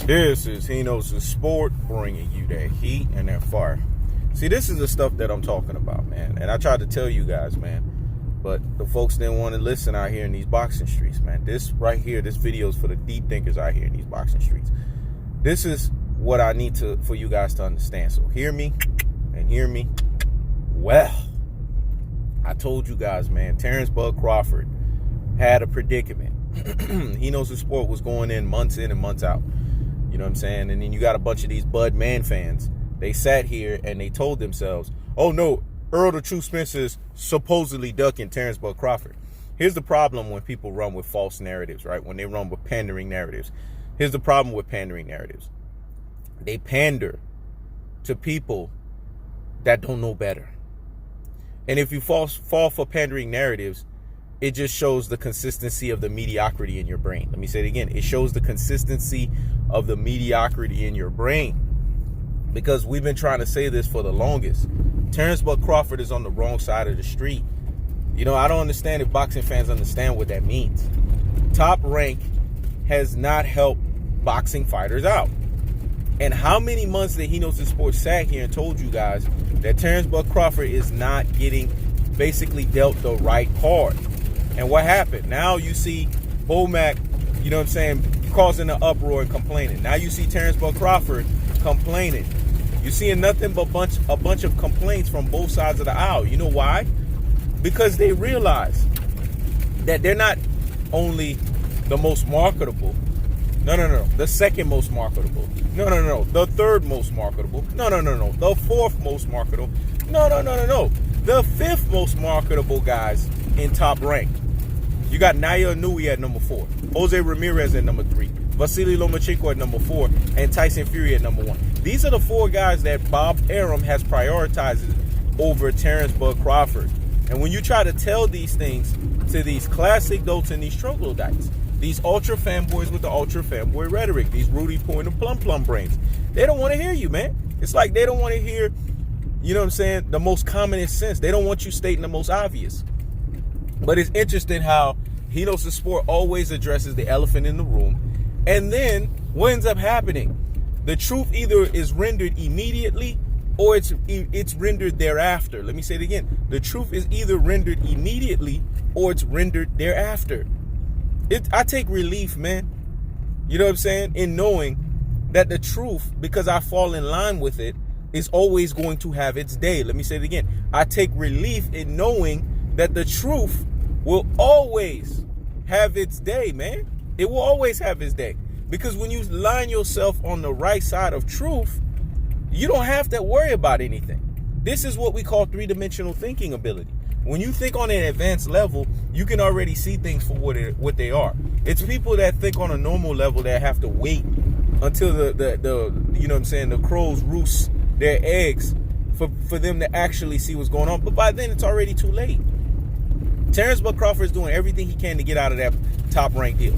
This is He Knows the Sport, bringing you that heat and that fire. See, this is the stuff that I'm talking about, man. And I tried to tell you guys, man, but the folks didn't want to listen out here in these boxing streets, man. This right here, this video is for the deep thinkers out here in these boxing streets. This is what I need for you guys to understand. So hear me and hear me well. I told you guys, man, Terence Crawford had a predicament. He Knows the Sport was going in and months out. You know what I'm saying? And then you got a bunch of these Bud Man fans. They sat here and they told themselves, oh no, Earl the True Spence is supposedly ducking Terence Crawford. Here's the problem when people run with false narratives, right? When they run with pandering narratives. Here's the problem with pandering narratives. They pander to people that don't know better. And if you fall for pandering narratives, it just shows the consistency of the mediocrity in your brain. Let me say it again. It shows the consistency of the mediocrity in your brain. Because we've been trying to say this for the longest. Terence Crawford is on the wrong side of the street. You know, I don't understand if boxing fans understand what that means. Top Rank has not helped boxing fighters out. And how many months that He Knows the Sport sat here and told you guys that Terence Crawford is not getting basically dealt the right card? And what happened? Now you see Bomac, you know what I'm saying, causing an uproar and complaining. Now you see Terence Crawford complaining. You're seeing nothing but a bunch of complaints from both sides of the aisle. You know why? Because they realize that they're not only the most marketable. No. The second most marketable. No. The third most marketable. No. The fourth most marketable. No. The fifth most marketable guys in Top Rank. You got Naya Inoue at number 4, Jose Ramirez at number 3, Vasily Lomachenko at number 4, and Tyson Fury at number 1. These are the 4 guys that Bob Arum has prioritized over Terence Crawford. And when you try to tell these things to these classic dotes and these troglodytes, these ultra fanboys with the ultra fanboy rhetoric, these Rudy Point and plum brains, they don't want to hear you, man. It's like they don't want to hear, you know what I'm saying, the most commonest sense. They don't want you stating the most obvious. But it's interesting how He Knows the Sport always addresses the elephant in the room. And then what ends up happening? The truth either is rendered immediately or it's rendered thereafter. Let me say it again. The truth is either rendered immediately or it's rendered thereafter. I take relief, man. You know what I'm saying? In knowing that the truth, because I fall in line with it, is always going to have its day. Let me say it again. I take relief in knowing that the truth will always have its day, man. It will always have its day. Because when you line yourself on the right side of truth, you don't have to worry about anything. This is what we call three-dimensional thinking ability. When you think on an advanced level, you can already see things for what they are. It's people that think on a normal level that have to wait until the you know what I'm saying, the crows roost their eggs for them to actually see what's going on. But by then, it's already too late. Terence Crawford is doing everything he can to get out of that Top Rank deal.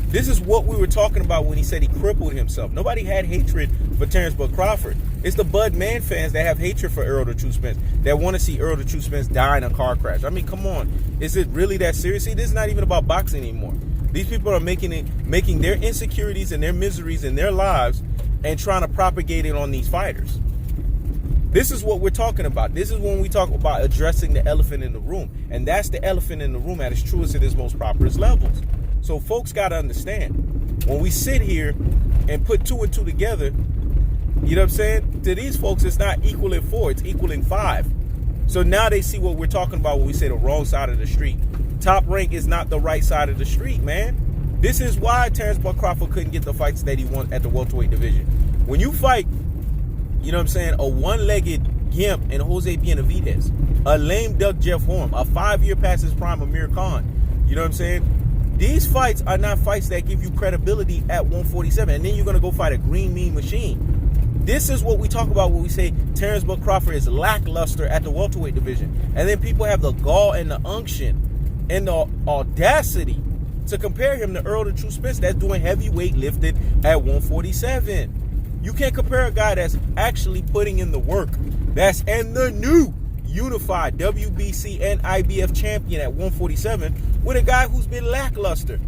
This is what we were talking about when he said he crippled himself. Nobody had hatred for Terence Crawford. It's the Bud Man fans that have hatred for Earl the True Spence, that want to see Earl the True Spence die in a car crash. I mean, come on. Is it really that serious? See, this is not even about boxing anymore. These people are making their insecurities and their miseries in their lives and trying to propagate it on these fighters. This is what we're talking about. This is when we talk about addressing the elephant in the room. And that's the elephant in the room at its truest and its most properest levels. So folks got to understand, when we sit here and put 2 and 2 together, you know what I'm saying? To these folks, it's not equaling 4, it's equaling 5. So now they see what we're talking about when we say the wrong side of the street. Top Rank is not the right side of the street, man. This is why Terence Crawford couldn't get the fights that he won at the welterweight division. When you fight, you know what I'm saying, a one-legged gimp and Jose Benavidez, a lame duck Jeff Horn, a 5-year past his prime Amir Khan, you know what I'm saying? These fights are not fights that give you credibility at 147, and then you're going to go fight a green mean machine. This is what we talk about when we say Terence Crawford is lackluster at the welterweight division. And then people have the gall and the unction and the audacity to compare him to Earl the True Spence that's doing heavyweight lifting at 147. You can't compare a guy that's actually putting in the work, that's in the new unified WBC and IBF champion at 147 with a guy who's been lackluster.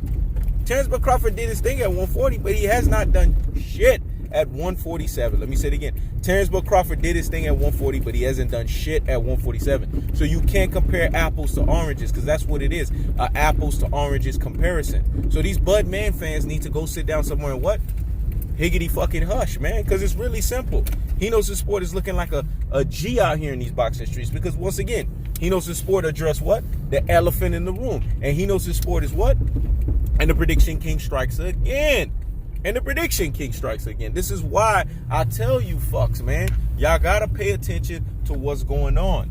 Terence Crawford did his thing at 140, but he has not done shit at 147. Let me say it again. Terence Crawford did his thing at 140, but he hasn't done shit at 147. So you can't compare apples to oranges, because that's what it is, apples to oranges comparison. So these Bud Man fans need to go sit down somewhere and what? Higgity fucking hush, man, because it's really simple. He knows the sport is looking like a G out here in these boxing streets, because once again, he knows the sport address what? The elephant in the room. And he knows the sport is what? And the prediction king strikes again. And the prediction king strikes again. This is why I tell you fucks, man, y'all gotta pay attention to what's going on,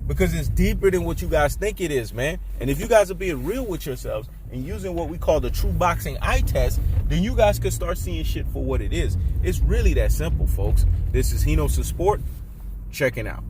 because it's deeper than what you guys think it is, man. And if you guys are being real with yourselves and using what we call the true boxing eye test, then you guys can start seeing shit for what it is. It's really that simple, folks. This is He Knows the Sport, checking out.